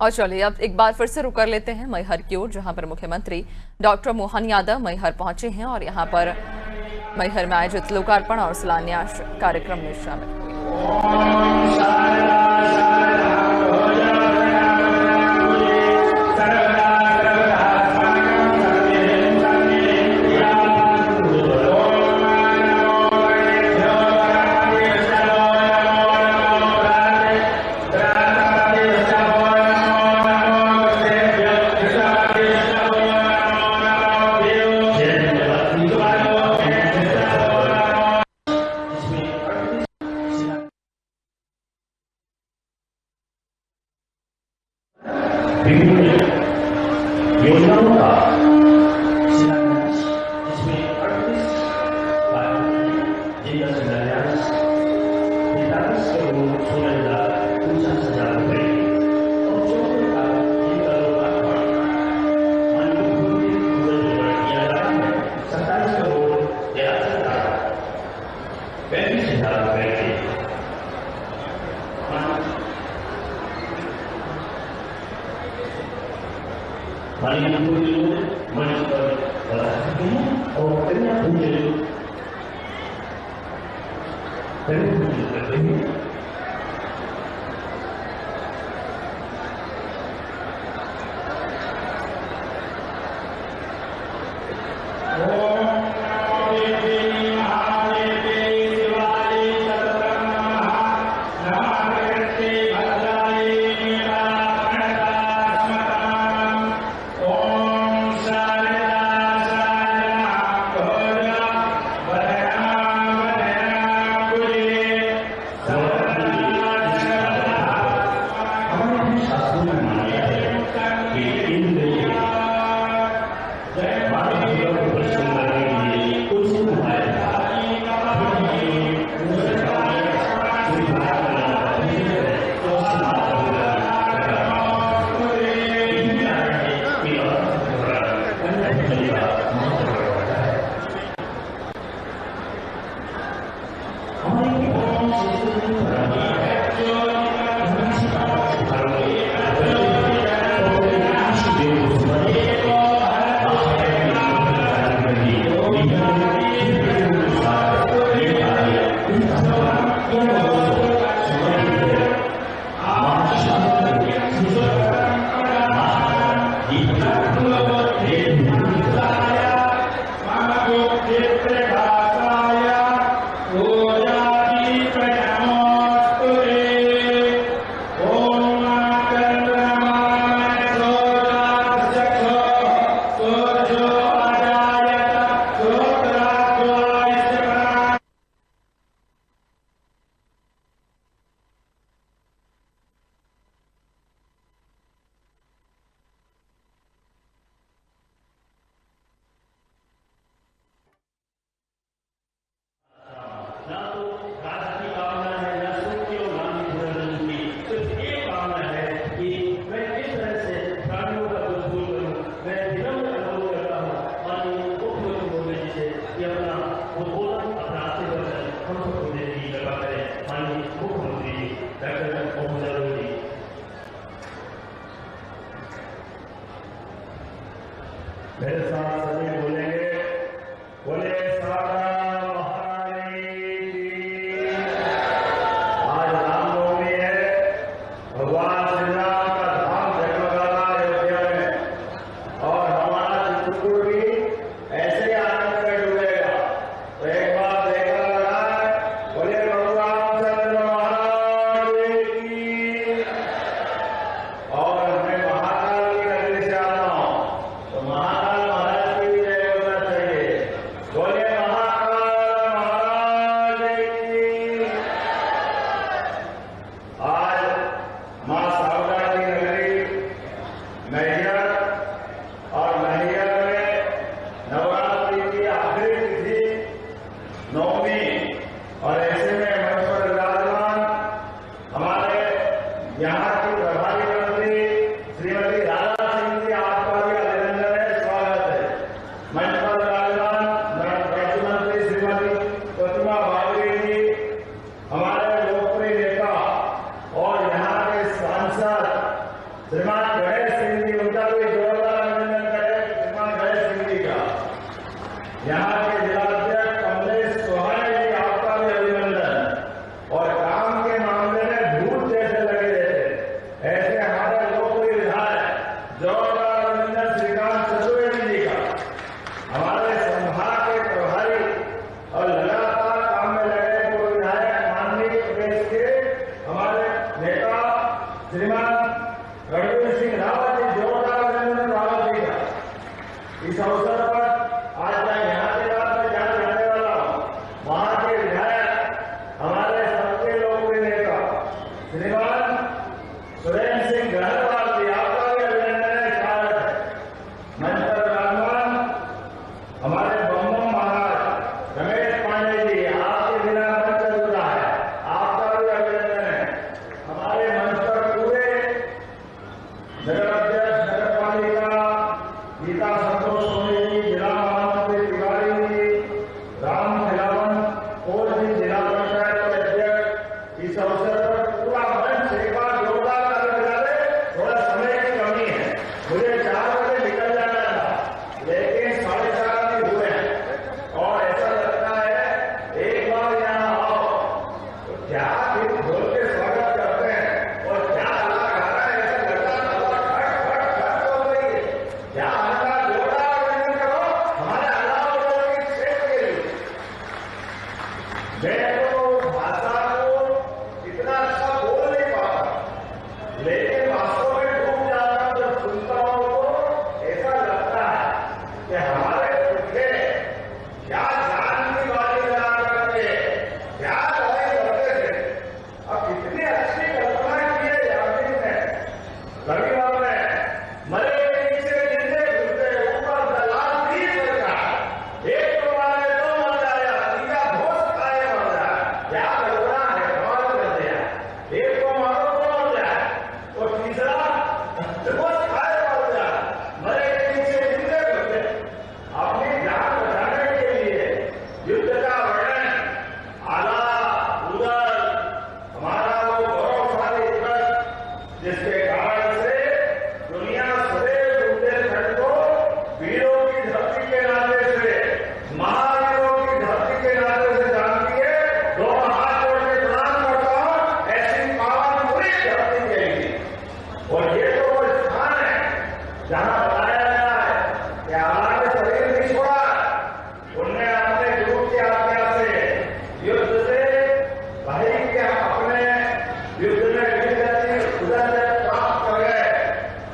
और चलिए अब एक बार फिर से रुक कर लेते हैं मैहर की ओर, जहां पर मुख्यमंत्री डॉक्टर मोहन यादव मैहर पहुंचे हैं और यहां पर मैहर में आयोजित लोकार्पण और शिलान्यास कार्यक्रम में शामिल हुए। विभिन्न योजनाओं का शिलान्यास, जिसमें 38 जिला शिलान्यास 45 करोड़ 16,49,000 रुपए और 14 का जिला लोकार्पण माननीय मुख्यमंत्री किया जा रहा है। 27 करोड़ 35,000 रुपए के माननीय मुख्यमंत्री मंच पर बता सकते हैं और कन्या पूजन करते हैं। मेरे साथ सभी बोलेंगे, बोले सारा महारानी की। आज रामनवमी है, भगवान श्री राम का धाम जगमगा रहा है अयोध्या में और हमारा चित्रकूट भी ऐसे ही आनंद में डूबेगा। तो एक बार देखा लगा है, बोले भगवान चंद्र महाराज की। और मैं महाकाल की नगरी से आता हूँ, तो महाकाल महाराज की श्रीमान गणेश सिंह जी, उनका भी जोरदार अभिनंदन करें। श्रीमान गणेश सिंह जी का, यहाँ के जिलाध्यक्ष कमलेश सोहाने जी, आपका भी अभिनंदन। और काम के मामले में भूत जैसे लगे रहते, ऐसे हमारे लोकप्रिय विधायक जोरदार अभिनंदन श्रीकांत चतुर्वेदी जी का, हमारे संभाग के प्रभारी और लगातार काम में लगे पूर्व विधायक माननीय प्रदेश के हमारे नेता श्रीमान रणवीर सिंह रावत जी, जोरदार अभिनंदन रावत जी का। इस अवसर पर आज मैं यहाँ के बात में जाने वाला हूँ, वहाँ के विधायक हमारे सबके लोकप्रिय नेता श्रीमान सुरेंद्र सिंह गहलोत जी, आपका भी अभिनंदन है, स्वागत है। मंच पर विराजमान हमारे बम्बम महाराज रमेश पांडे जी, आपके बिना मंच अधूरा है, आपका भी अभिनंदन है। हमारे मंच पर पूरे नगर अध्यक्ष नगर पालिका गीता संतोष सोनी जी, जिला महामंत्री तिवारी जी, राम खिलावन और भी जिला पंचायत के अध्यक्ष, इस अवसर पर पूरा मंच एक बार जोरदार ताली बजा दे। थोड़ा समय की कमी है, मुझे 4 बजे निकल जाना था, लेकिन 4:30 हुए हैं और ऐसा लगता है एक बार यहाँ आओ तो क्या फिर ढोल के स्वागत करते हैं और क्या अल्लाह गाना है, ऐसा लगता है हो रही है। क्या अल्लाह जोरदार अभिनंदन करो हमारे अल्लाह के क्षेत्र के लिए। मैं तो भाषा को इतना अच्छा बोल नहीं पाता, लेकिन वास्तव में डूब जाता हूं जब सुनता हूं तो ऐसा लगता है कि हमारे पुरखे क्या जान की बातें लगा करके क्या लड़ाई लड़ते थे। अब कितनी अच्छी कल्पना की है यामिन ने, रविवार में मरे पीछे जिंदे घुसते ऊपर दलाल भी सरकार, एक तो मारे तो मर जाया, तीजा भोज खाए मर जाए। क्या कल्पना है, कमाल कर दिया। एक को मारो तो मर जाए और तीसरा भोज खाए मर जाए, मरे पीछे जिंदे घुसते। अपनी जान बचाने के लिए युद्ध का वर्णन आला उदल, हमारा वो गौरवशाली दिवस जिसके कारण से दुनिया सदैव बुंदेलखंड को वीरों की धरती के नाते से, महावीरों की धरती के नाते से जानती है। दोनों हाथ जोड़ के प्रणाम करता हूं ऐसी पावन पूरी धरती के लिए। और ये तो वो स्थान है जहां बताया गया है कि आला ने शरीर नहीं छोड़ा, उनने अपने गुरु की आज्ञा से युद्ध से भाई के अपने युद्ध में उदय प्राप्त कर गए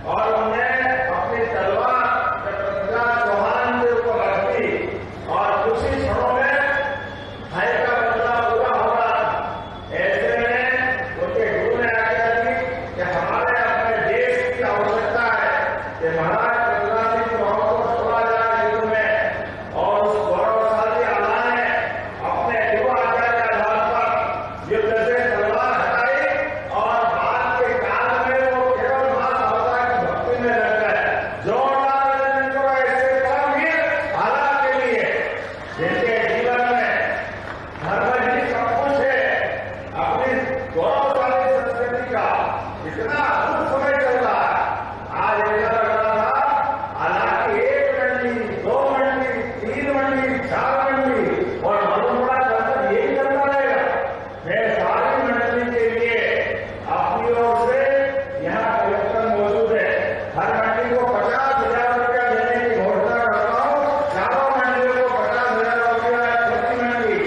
और उन्हें अपनी तलवार पृथ्वीराज चौहान के ऊपर रख दी और कुछ ही क्षणों में भाई का बदला पूरा हो रहा था। ऐसे में उनके गुरु ने आज्ञा दी कि हमारे अपने देश की आवश्यकता है कि महाराज पृथ्वीराज सिंह चौहान को छोड़ा जाए युद्ध में। और उस गौरवशाली आला ने अपने युवा आज्ञा के आधार पर युद्ध से तलवार हटाई और बाद के काल में वो केवल मां माता की भक्ति में लग गए। जोरदार अभिनंदन करो ऐसे परमवीर आला के लिए, जिनके जीवन में धर्म ही सब कुछ है। अपनी गौरवशाली संस्कृति का इतना अद्भुत समय चल रहा है। आज ऐसा लग रहा था हालांकि 1 मंडी 2 मंडी 3 मंडी 4 मंडी और मधुपुरा चलकर यही चलता रहेगा। मैं सारी मंडली के लिए अपनी ओर से यहाँ कलेक्टर मौजूद है, हर मंडी को 50,000 रुपया देने की घोषणा करता हूँ। चारों मंडियों को 50,000 रुपया प्रति मंडी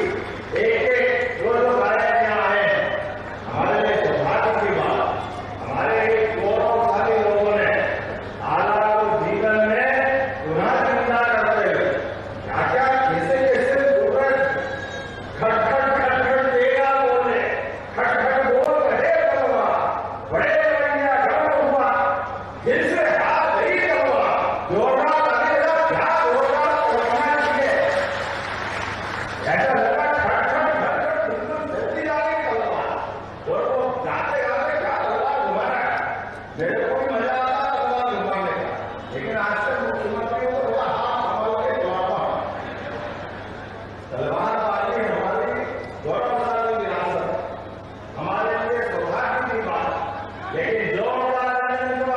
एक दो गायक यहाँ आए हैं। हमारे लिए सौभाग्य की बात, हमारे एक गौरवशाली लोगों ने आला को जीवन में पुनः जिंदा करते हुए क्या क्या कैसे कैसे खटखट देगा बोले, खटखट बोल रहे कलवा, बड़े बढ़िया गर्व हुआ, दिल से हाथ नहीं कलवा, जोरदार लगेगा क्या जोरदार कल्पना की है। ऐसा लगा खटखट बिल्कुल जल्दी जाके कलवा और वो गाते गाते क्या कलवा घुमाना है। मेरे को भी मजा आता कलवा घुमाने का, लेकिन आज से मुख्यमंत्री को थोड़ा हाथ संभाल के घुमाता हूं। तलवारबाजी हमारी गौरवशाली विरासत, हमारे लिए सौभाग्य की बात, लेकिन जोरदार अभिनंदन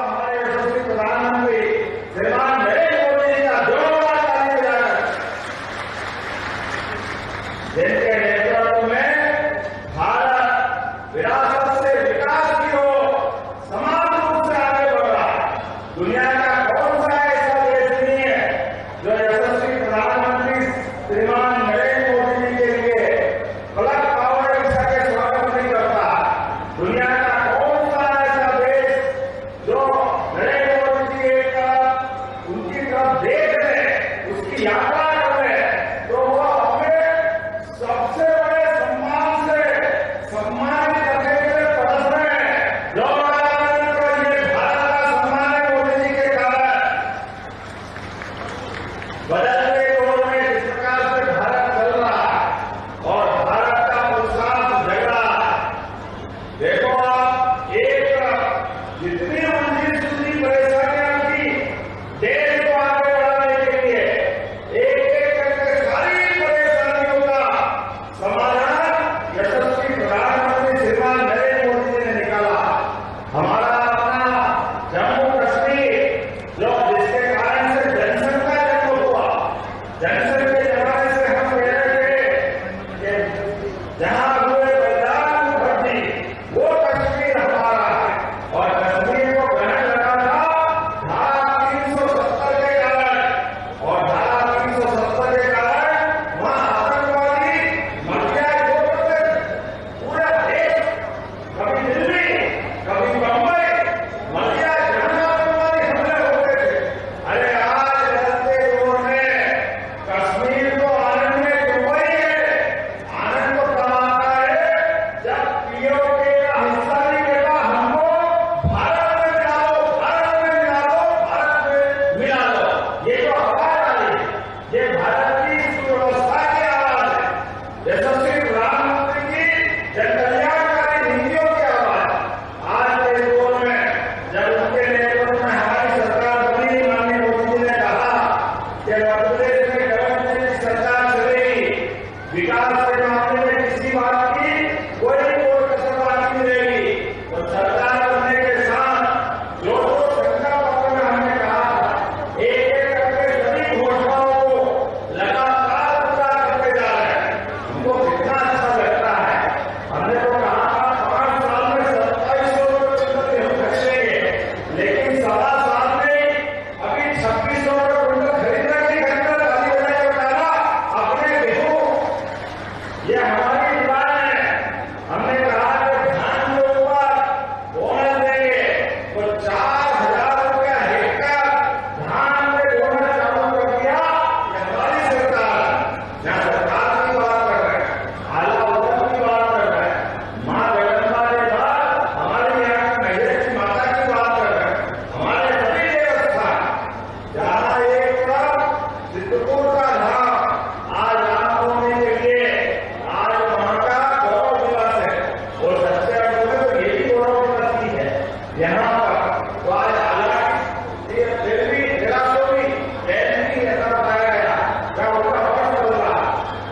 तो आज हालांकि ये फिर भी मेरा तो भी नहीं ऐसा बताया गया, मैं उनका फर्ज बोलूंगा।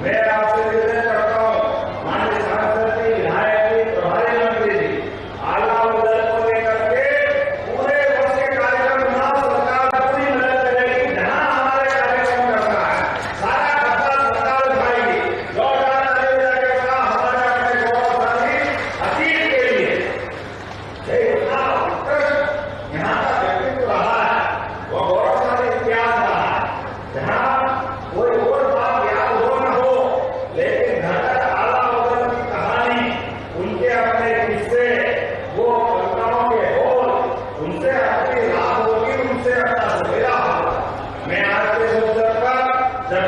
मैं आपसे निवेदन करता हूँ, माननीय सांसद जी, विधायक जी, प्रभारी मंत्री जी, आला बदल को लेकर के पूरे वर्ष के कार्यक्रम में सरकार पूरी मदद करेगी। जहां हमारे कार्यक्रम करना है सारा खर्चा सरकार उठाएगी। 2023 के बाद हमारे अपने गौरवशाली अतीत के लिए इतना उत्कृष्ट यहाँ का व्यक्तित्व रहा है, वो गौरवशाली इतिहास रहा है, जहाँ कोई और बात याद हो न हो, लेकिन घटक आला बदल की कहानी, उनके अपने किस्से, वो कविताओं के बोल, उनसे अपनी रात होगी, उनसे अपना सवेरा होगा। मैं आज के अवसर पर जब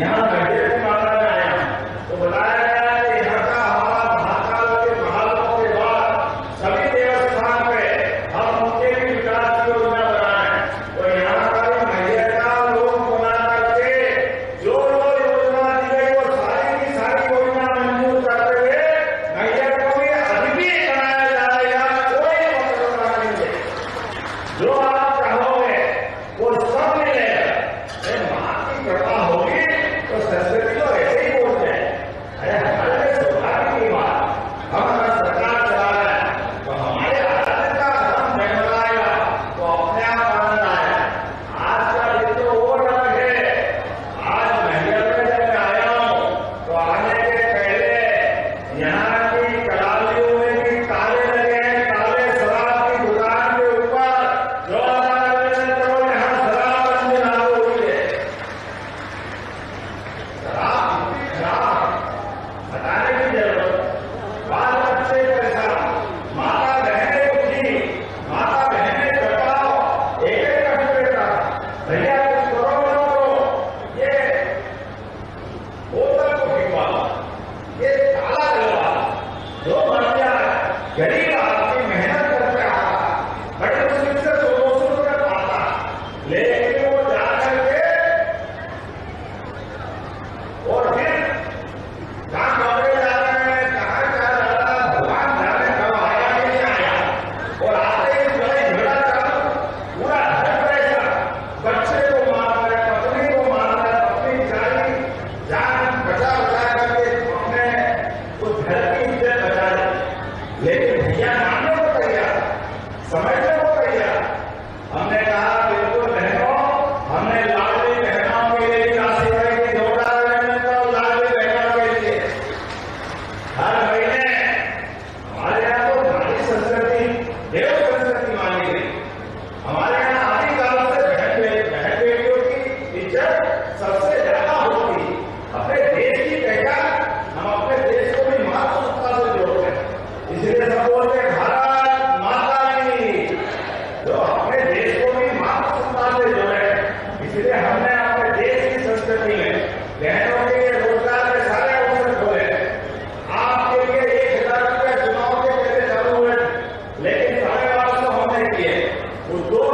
यहाँ गढ़ेर की माता में आया तो बताया गया कि यहाँ का हमारा महाकाल के महालों के बाद सभी देवस्थान पे हम उनके भी विकास की योजना बनाए। तो यहाँ का भी महिला का लोग बना करके जो योजना दी गई वो सारी की सारी योजना मंजूर करते हुए महिला को भी अभी बनाया जाएगा। कोई मतलब नहीं है, जो आप चाहोगे वो सब मिलेगा। मां की कृपा होगी तो सरस्वती तो ऐसे ही बोलते हैं। अरे हमारे लिए सौभाग्य की बात, हम अगर सरकार चला रहे हैं तो हमारे आराध्य का धर्म जगमगाएगा, तो अपने आप आनंद आएगा। आज का दिन तो वो अलग है। आज महिला में जब मैं आया हूँ तो आने के पहले यहाँ की कलालियों में भी ताले लगे हैं, ताले शराब की दुकान के ऊपर 2000 करोड़ यहाँ शराबबंदी लागू हुई है। शराब इतनी खराब बताने की जरूरत, बाल बच्चे परेशान, माता बहने दुखी, माता बहने कटाओ, एक कष्ट देता। भैया कुछ करो ना करो, ये बोतल को भिगवाओ, ये ताला दिलवाओ, जो मर जाए गरीब आदमी मेहनत करके आता, बड़ी मुश्किल से 200 रुपये पाता, लेकिन वो जाकर के और फिर कहाँ कमरे जा रहे हैं, कहाँ जा रहा है, भगवान जाने कब आया नहीं आया। और आते ही बड़े झगड़ा चालू, पूरा घर परेशान, बच्चे को मार रहे, पत्नी को मार रहे, पत्नी जारी जान बचा बचा करके अपने उस घर की इज्जत बचा ली। लेकिन भैया मानने को तैयार, समझने को तैयार। हमने कहा बिल्कुल बहनों, हमने लाडली बहनों के लिए राशि बढ़ेगी, 2000 तो लाडली बहनों के लिए हर महीने हमारे यहाँ तो नारी संस्कृति देव संस्कृति मानी गई। हमारे यहाँ आदिकाल से बहन बेटियों की इज्जत सबसे ज्यादा होती है। अपने देश की पहचान, हम अपने देश को भी मातृत्व से जोड़ते हैं, इसलिए सब बोलते हैं भारत माता की, जो अपने देश को भी मातृत्व से जोड़े। इसलिए हमने अपने देश की संस्कृति में बहनों के लिए रोजगार के सारे अवसर खोले। आपके लिए 1000 रुपये चुनाव के पहले चालू हुए, लेकिन 850 हमने किए। उद्योग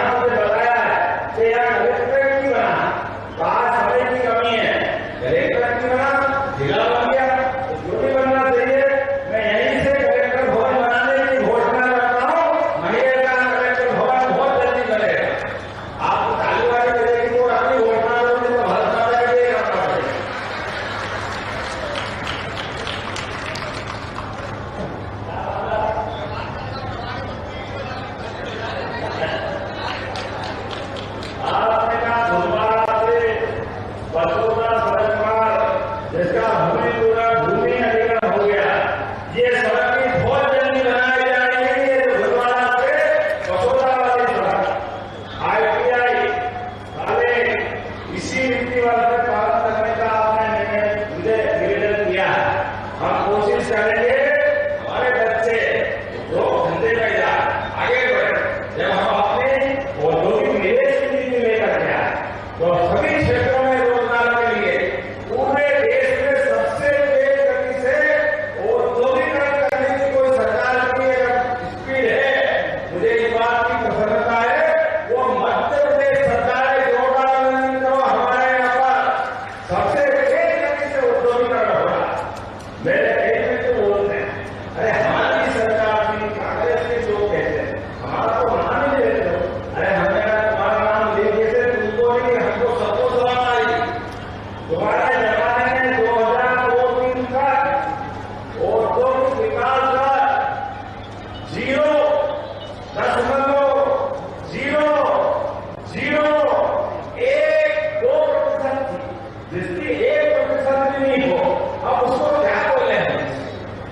यहाँ मुझे बताया है कि यहाँ कलेक्ट्रेट नहीं बना, कहा समय की कमी है, कलेक्ट्रेट नहीं बना, जिला बन गया, तो जो भी बनना चाहिए। मैं यहीं से कलेक्टर भवन बनाने की घोषणा करता हूँ। महिला का कलेक्टर भवन बहुत जल्दी बनेगा। आपको ताली वाली बजेगी तो अपनी घोषणा करोगे तो भारत माता के लिए करना पड़ेगा। आपने कहा भोपाल से बसोदा सड़क मार्ग जिसका भूमि अधिग्रहण हो गया, ये सड़क भी बहुत जल्दी बनाई जाएगी। ये जो भोपाल से बसोदा वाली सड़क ITI वाले इसी नीति वाले पे पालन करने का आपने मुझे निवेदन किया है। हम कोशिश करेंगे हमारे बच्चे जो धंधे में आगे बढ़े। जब हम अपने औद्योगिक निवेश की नीति लेकर के आए तो सभी क्षेत्रों में रोजगार के लिए पूरे देश में सबसे तेज गति से औद्योगिकरण करने की कोई सरकार की स्पीड है, मुझे इस बात की प्रसन्नता है। वो मध्य प्रदेश सरकार है, जोरदार तो हमारे यहाँ पर सबसे तेज गति से औद्योगिकरण हो रहा है। मेरे देश में तो बोलते हैं अरे हमारी सरकार की कांग्रेस के लोग कहते हैं हमारा तो नाम ही लेते हो। अरे हमने तुम्हारा नाम लेके से तुमको नहीं, हमको सबको सलाम आई। तुम्हारे जमाने में 2002-03 तक औद्योगिक विकास दर 0.001-2% थी, जिसकी 1% भी नहीं हो। अब उसको क्या बोले हैं?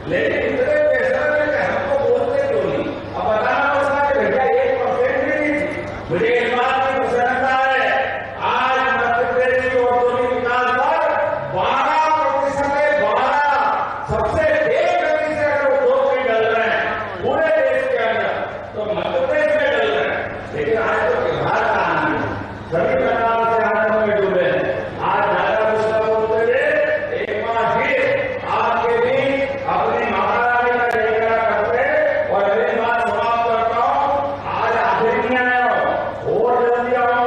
लेकिन इतने पैसा में हमको बोलते क्यों नहीं? अब बताना पड़ता है भैया 1% भी नहीं थी। मुझे इस बात की प्रसन्नता है, आज मध्य प्रदेश की औद्योगिक विकास दर 12% है। 12 सबसे तेज गति से अगर उद्योग में डल रहे हैं पूरे देश के अंदर तो मध्य प्रदेश में डल रहे हैं। लेकिन आज तो बिहार का आनंद है, सभी प्रकार से आनंद में डूबे हैं। आज ज्यादा गुस्सा बोलते हुए एक बार फिर आपके बीच अपनी माता रानी का जयकारा करते और मेरी बात समाप्त करता हूँ। आज आखिरी नहीं आया हो और जल्दी आओ।